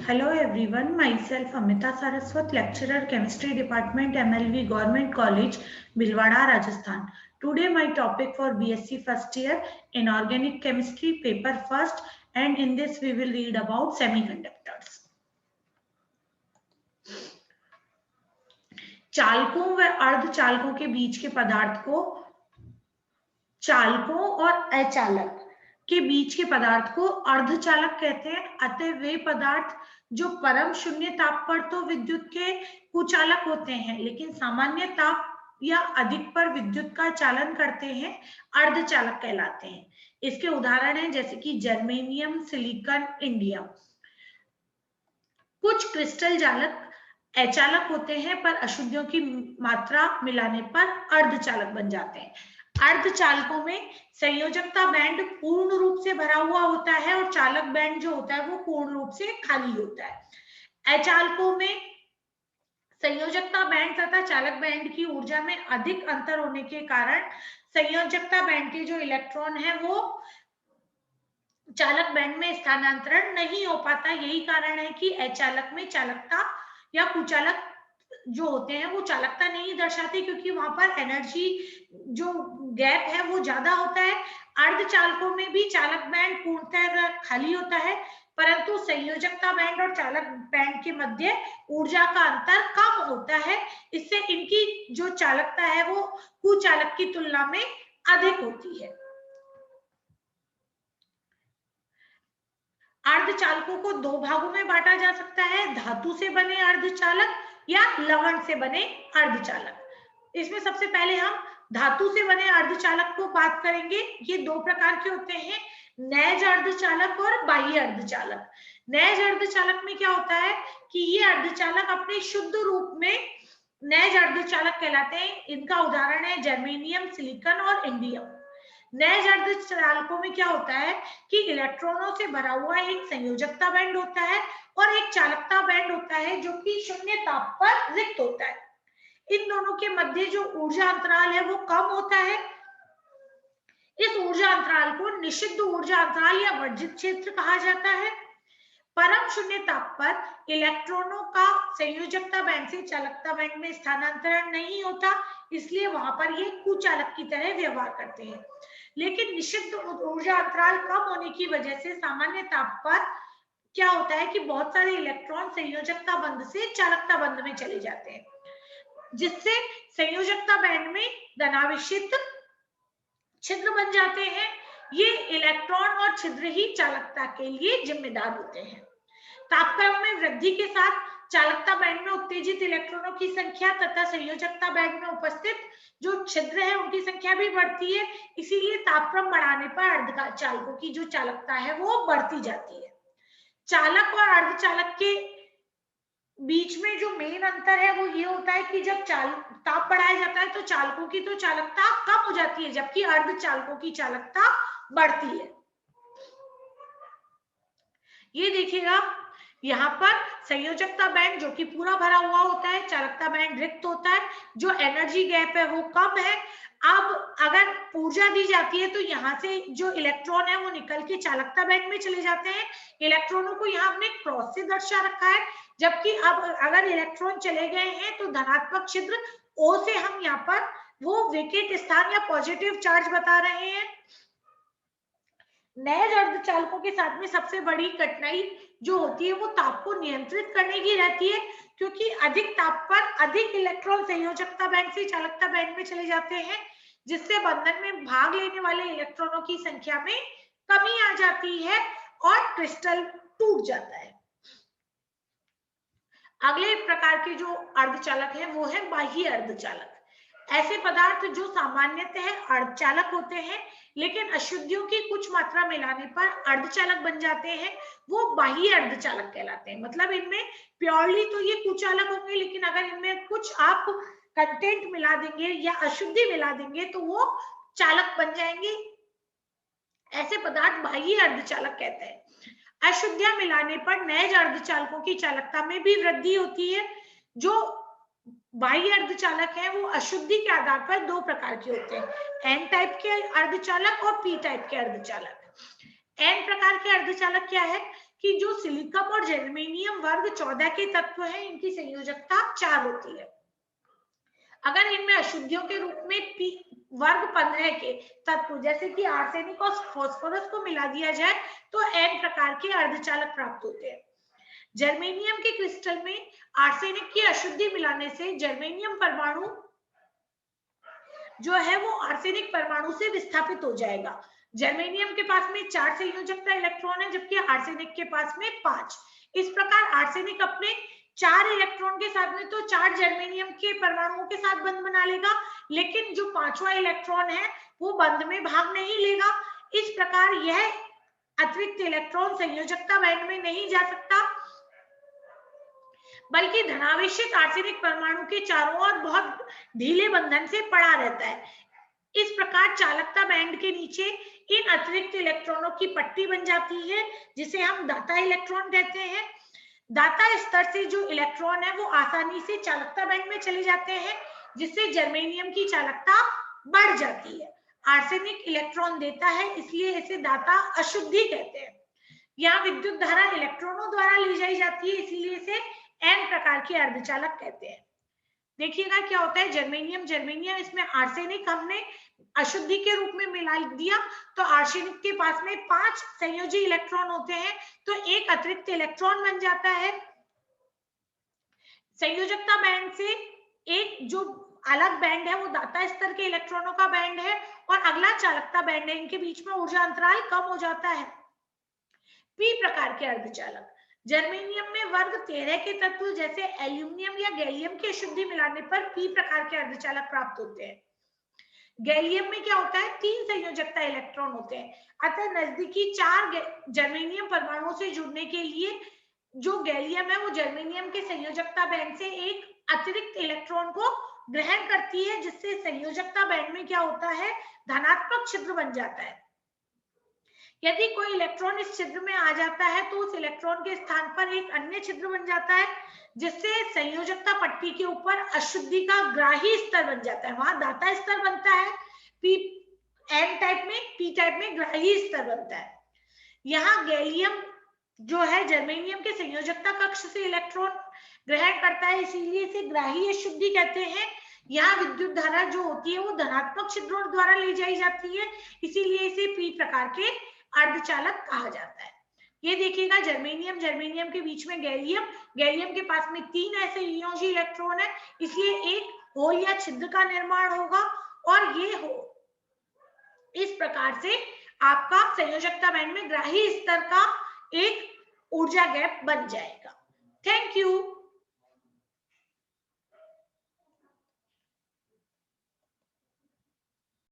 Hello everyone, myself Amita Saraswat, lecturer chemistry department MLV Government College, Bhilwara, Rajasthan. Today my topic for BSc first year inorganic chemistry paper first, and in this we will read about semiconductors. चालकों व अर्धचालकों के बीच के पदार्थ को चालकों और अचालक के बीच के पदार्थ को अर्धचालक कहते हैं। अतः वे पदार्थ जो परम शून्य ताप पर तो विद्युत के कुचालक होते हैं, लेकिन सामान्य ताप या अधिक पर विद्युत का चालन करते हैं, अर्धचालक कहलाते हैं। इसके उदाहरण हैं जैसे कि जर्मेनियम, सिलिकॉन, इंडियम। कुछ क्रिस्टल जालक अचालक होते हैं पर अशुद्धियों की मात्रा मिलाने पर अर्धचालक बन जाते हैं। अर्धचालकों में संयोजकता बैंड पूर्ण रूप से भरा हुआ होता है और चालक बैंड जो होता है वो पूर्ण रूप से खाली होता है। अचालकों में संयोजकता बैंड तथा चालक बैंड की ऊर्जा में अधिक अंतर होने के कारण संयोजकता बैंड के जो इलेक्ट्रॉन है वो चालक बैंड में स्थानांतरण नहीं हो पाता। यही कारण है कि अचालक में चालकता या कुचालक जो होते हैं वो चालकता नहीं दर्शाते, क्योंकि वहां पर एनर्जी जो गैप है वो ज्यादा होता है। अर्धचालकों में भी चालक बैंड पूर्णतः खाली होता है, परंतु संयोजकता बैंड और चालक बैंड के मध्य ऊर्जा का अंतर कम होता है। इससे इनकी जो चालकता है वो कुचालक की तुलना में अधिक होती है। अर्धचालकों को दो भागों में बांटा जा सकता है, धातु से बने अर्धचालक या लवण से बने अर्धचालक। इसमें सबसे पहले हम धातु से बने अर्धचालक को बात करेंगे। ये दो प्रकार के होते हैं, नैज अर्धचालक और बाह्य अर्धचालक। नैज अर्धचालक में क्या होता है कि ये अर्धचालक अपने शुद्ध रूप में नैज अर्धचालक कहलाते हैं। इनका उदाहरण है जर्मेनियम, सिलिकॉन और इंडियम। नैज अर्धचालकों में क्या होता है कि इलेक्ट्रॉनों से भरा हुआ एक संयोजकता बैंड होता है और एक चालकता बैंड होता है जो कि शून्य ताप पर रिक्त होता है। इन दोनों के मध्य जो ऊर्जा अंतराल है वो कम होता है। इस ऊर्जा अंतराल को निषिद्ध ऊर्जा अंतराल या वर्जित क्षेत्र कहा जाता है। परम शून्य ताप पर इलेक्ट्रॉनों का संयोजकता बैंड से चालकता बैंड में स्थानांतरण नहीं होता, इसलिए वहां पर ये कुचालक की तरह व्यवहार करते हैं। लेकिन निषिद्ध ऊर्जा अंतराल कम होने की वजह से सामान्य ताप पर क्या होता है कि बहुत सारे इलेक्ट्रॉन संयोजकता बंध से चालकता बंध में चले जाते हैं, जिससे संयोजकता बैंड में धनावेशित छिद्र बन जाते हैं। ये इलेक्ट्रॉन और छिद्र ही चालकता के लिए जिम्मेदार होते हैं। तापक्रम में वृद्धि के साथ चालकता बैंड में उत्तेजित इलेक्ट्रॉनों की संख्या तथा संयोजकता बैंड में उपस्थित जो छिद्र है उनकी संख्या भी बढ़ती है। इसीलिए तापक्रम बढ़ाने पर अर्धचालकों की जो चालकता है वो बढ़ती जाती है। चालक और अर्धचालक के बीच में जो मेन अंतर है वो ये होता है कि जब ताप बढ़ाया जाता है तो चालकों की तो चालकता कम हो जाती है, जबकि अर्धचालकों की चालकता बढ़ती है। ये देखिएगा यहाँ पर संयोजकता बैंड जो कि पूरा भरा हुआ होता है, चालकता बैंड रिक्त होता है, जो एनर्जी गैप है वो कम है। अब अगर ऊर्जा दी जाती है तो यहाँ से जो इलेक्ट्रॉन है वो निकल के चालकता बैंड में चले जाते हैं। इलेक्ट्रॉनों को यहाँ हमने क्रॉस से दर्शा रखा है, जबकि अब अगर इलेक्ट्रॉन चले गए हैं तो धनात्मक छिद्र O से हम यहाँ पर वो विकेट स्थान या पॉजिटिव चार्ज बता रहे हैं। नैज अर्धचालकों के साथ में सबसे बड़ी कठिनाई जो होती है वो ताप को नियंत्रित करने की रहती है, क्योंकि अधिक ताप पर अधिक इलेक्ट्रॉन संयोजकता बैंड से चालकता बैंड में चले जाते हैं, जिससे बंधन में भाग लेने वाले इलेक्ट्रॉनों की संख्या में कमी आ जाती है और क्रिस्टल टूट जाता है। अगले प्रकार के जो अर्धचालक है वो है बाह्य अर्धचालक। ऐसे पदार्थ जो सामान्यतः अर्धचालक होते हैं लेकिन अशुद्धियों की कुछ मात्रा मिलाने पर अर्धचालक बन जाते हैं, वो बाह्य अर्धचालक कहलाते हैं। मतलब इनमें प्योरली तो ये कुचालक होंगे, लेकिन अगर इनमें कुछ आप कंटेंट मिला देंगे या अशुद्धि मिला देंगे तो वो चालक बन जाएंगे। ऐसे पदार्थ बाह्य अर्धचालक कहते हैं। अशुद्धियां मिलाने पर नैज अर्धचालकों की चालकता में भी वृद्धि होती है। जो बाह्य अर्धचालक है वो अशुद्धि के आधार पर दो प्रकार के होते हैं, एन टाइप के अर्धचालक और पी टाइप के अर्धचालक। एन प्रकार के अर्धचालक क्या है कि जो सिलिकम और जर्मेनियम वर्ग 14 के तत्व हैं, इनकी संयोजकता 4 होती है। अगर इनमें अशुद्धियों के रूप में वर्ग 15 के तत्व जैसे कि आर्सेनिक और फास्फोरस को मिला दिया जाए तो n प्रकार के अर्धचालक प्राप्त होते हैं। जर्मेनियम के क्रिस्टल में आर्सेनिक की अशुद्धि मिलाने से जर्मेनियम परमाणु जो है वो आर्सेनिक परमाणु से विस्थापित हो जाएगा। जर्मेनियम के पास में 4 संयोजकता इलेक्ट्रॉन है, जबकि आर्सेनिक के पास में 5। इस प्रकार आर्सेनिक अपने 4 इलेक्ट्रॉन के साथ में तो 4 जर्मेनियम के परमाणुओं के साथ बंध बना लेगा, लेकिन जो 5वां इलेक्ट्रॉन है वो बंध में भाग नहीं लेगा। इस प्रकार यह अतिरिक्त इलेक्ट्रॉन संयोजकता बैंड में नहीं जा सकता, बल्कि धनावेशित आर्सेनिक परमाणु के चारों ओर बहुत ढीले बंधन से पड़ा रहता है। इस प्रकार चालकता बैंड के नीचे इन अतिरिक्त इलेक्ट्रॉनों की पट्टी बन जाती है, जिसे हम दाता इलेक्ट्रॉन कहते हैं। दाता स्तर से जो इलेक्ट्रॉन है वो आसानी से चालकता बैंड में चले जाते हैं, जिससे जर्मेनियम की चालकता बढ़ जाती है। आर्सेनिक इलेक्ट्रॉन देता है, इसलिए इसे दाता अशुद्धि कहते हैं। यहाँ विद्युत धारा इलेक्ट्रॉनों द्वारा ली जाती है, इसीलिए इसे n प्रकार के अर्धचालक कहते हैं। देखिएगा क्या होता है, जर्मेनियम इसमें आर्सेनिक हमने अशुद्धि के रूप में मिला दिया, तो आर्सेनिक के पास में 5 संयोजी इलेक्ट्रॉन होते हैं, तो एक अतिरिक्त इलेक्ट्रॉन बन जाता है। संयोजकता बैंड से एक जो अलग बैंड है वो दाता स्तर के इलेक्ट्रॉनों का बैंड है, और अगला चालकता बैंड है। इनके बीच में ऊर्जा अंतराल कम हो जाता है। पी प्रकार के अर्धचालक, जर्मेनियम में वर्ग 13 के तत्व जैसे एल्यूमिनियम या गैलियम की अशुद्धि मिलाने पर पी प्रकार के अर्धचालक प्राप्त होते हैं। गैलियम में क्या होता है, 3 संयोजकता इलेक्ट्रॉन होते हैं, अतः नजदीकी 4 जर्मेनियम परमाणुओं से जुड़ने के लिए जो गैलियम है वो जर्मेनियम के संयोजकता बैंड से एक अतिरिक्त इलेक्ट्रॉन को ग्रहण करती है, जिससे संयोजकता बैंड में क्या होता है, धनात्मक छिद्र बन जाता है। यदि कोई इलेक्ट्रॉन इस छिद्र में आ जाता है तो उस इलेक्ट्रॉन के स्थान पर एक अन्य छिद्र बन जाता है, जिससे संयोजकता पट्टी के ऊपर अशुद्धि का ग्राही स्तर बन जाता है। वहां दाता स्तर बनता है पी एन टाइप में, पी टाइप में ग्राही स्तर बनता है। यहाँ गैलियम जो है जर्मेनियम के संयोजकता कक्ष से इलेक्ट्रॉन ग्रहण करता है, इसीलिए इसे ग्राही अशुद्धि कहते हैं। यहाँ विद्युत धारा जो होती है वो धनात्मक छिद्रों द्वारा ले जाई जाती है, इसीलिए इसे पी प्रकार के अर्धचालक कहा जाता है। ये देखिएगा, जर्मेनियम के बीच में गैलियम के पास में 3 ऐसे संयोजी इलेक्ट्रॉन है, इसलिए एक होल या छिद्र का निर्माण होगा, और ये हो इस प्रकार से आपका संयोजकता बैंड में ग्राही स्तर का एक ऊर्जा गैप बन जाएगा। Thank you.